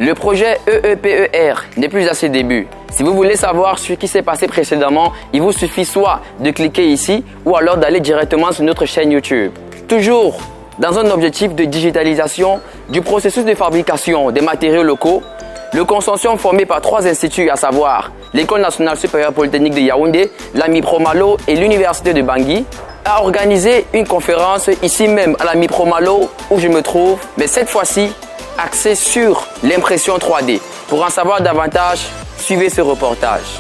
Le projet EEPER n'est plus à ses débuts. Si vous voulez savoir ce qui s'est passé précédemment, il vous suffit soit de cliquer ici ou alors d'aller directement sur notre chaîne YouTube. Toujours dans un objectif de digitalisation du processus de fabrication des matériaux locaux, le consortium formé par 3 instituts, à savoir l'École nationale supérieure polytechnique de Yaoundé, l'AMI Promalo et l'Université de Bangui, a organisé une conférence ici même à l'AMI Promalo où je me trouve, mais cette fois-ci axée sur l'impression 3D. Pour en savoir davantage, suivez ce reportage.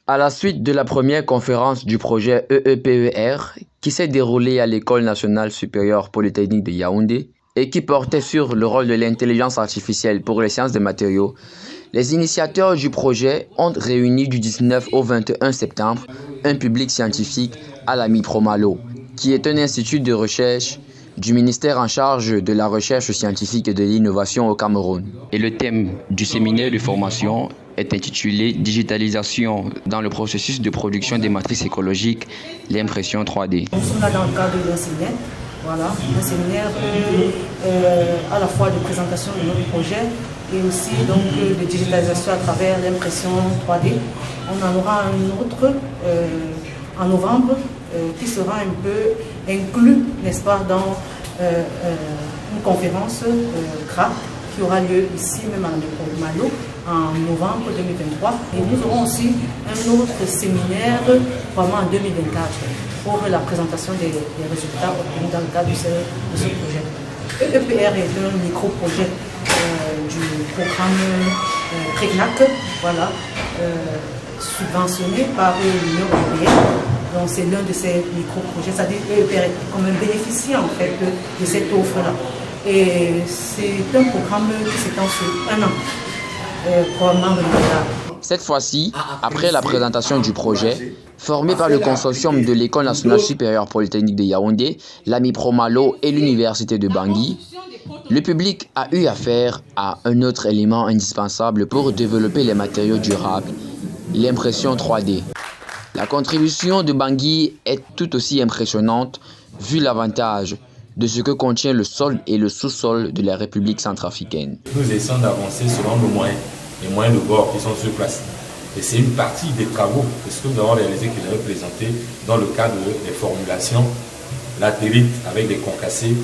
À la suite de la première conférence du projet EEPER qui s'est déroulée à l'École nationale supérieure polytechnique de Yaoundé et qui portait sur le rôle de l'intelligence artificielle pour les sciences des matériaux, les initiateurs du projet ont réuni du 19 au 21 septembre un public scientifique à l'AMI Promalo, qui est un institut de recherche du ministère en charge de la recherche scientifique et de l'innovation au Cameroun. Et le thème du séminaire de formation est intitulé « Digitalisation dans le processus de production des matrices écologiques, l'impression 3D ». Nous sommes là dans le cadre d'un séminaire, voilà, un séminaire à la fois de présentation de notre projet et aussi donc de digitalisation à travers l'impression 3D. On en aura un autre en novembre qui sera un peu inclus, n'est-ce pas, dans une conférence CRA qui aura lieu ici même à Malo en novembre 2023. Et nous aurons aussi un autre séminaire vraiment en 2024 pour la présentation des résultats obtenus dans le cadre de ce projet. EEPR est un micro-projet du programme PREGNAC, voilà, subventionné par l'Union européenne. Donc c'est l'un de ces micro-projets, c'est-à-dire EEPR est comme un bénéficiaire en fait de cette offre-là. Et c'est un programme qui s'étend sur 1 an, probablement renouvelable. Cette fois-ci, après la présentation du projet, formé par le consortium de l'École nationale supérieure polytechnique de Yaoundé, l'AMI Promalo et l'Université de Bangui, le public a eu affaire à un autre élément indispensable pour développer les matériaux durables, l'impression 3D. La contribution de Bangui est tout aussi impressionnante vu l'avantage de ce que contient le sol et le sous-sol de la République centrafricaine. Nous essayons d'avancer selon nos moyens, les moyens de bord qui sont sur place. Et c'est une partie des travaux de ce que nous avons réalisé, que j'avais présenté dans le cadre des formulations latérites avec des concassés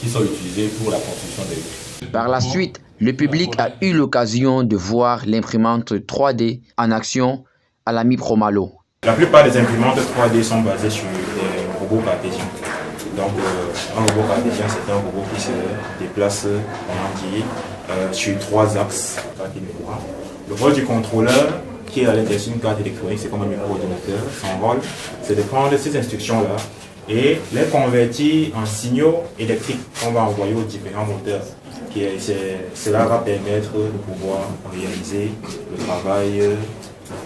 qui sont utilisés pour la construction des rues. Par la suite, le public a eu l'occasion de voir l'imprimante 3D en action à l'AMI Promalo. La plupart des imprimantes 3D sont basées sur des robots cartésiens. Donc un robot cartésien, c'est un robot qui se déplace, sur 3 axes. Le rôle du contrôleur, qui est à l'intérieur d'une carte électronique, c'est comme un micro-ordinateur, son rôle, c'est de prendre ces instructions-là et les convertir en signaux électriques qu'on va envoyer aux différents moteurs. Cela va permettre de pouvoir réaliser le travail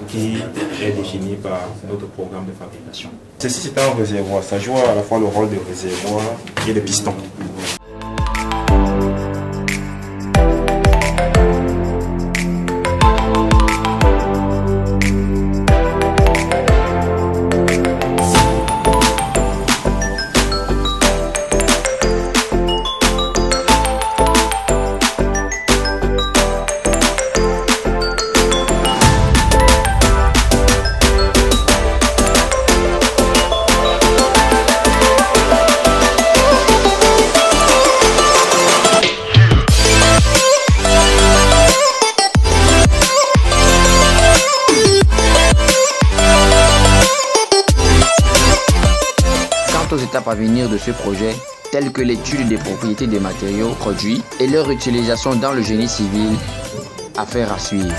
qui est défini par notre programme de fabrication. Ceci, c'est un réservoir, ça joue à la fois le rôle de réservoir et de piston. Aux étapes à venir de ce projet, telles que l'étude des propriétés des matériaux produits et leur utilisation dans le génie civil, affaire à suivre.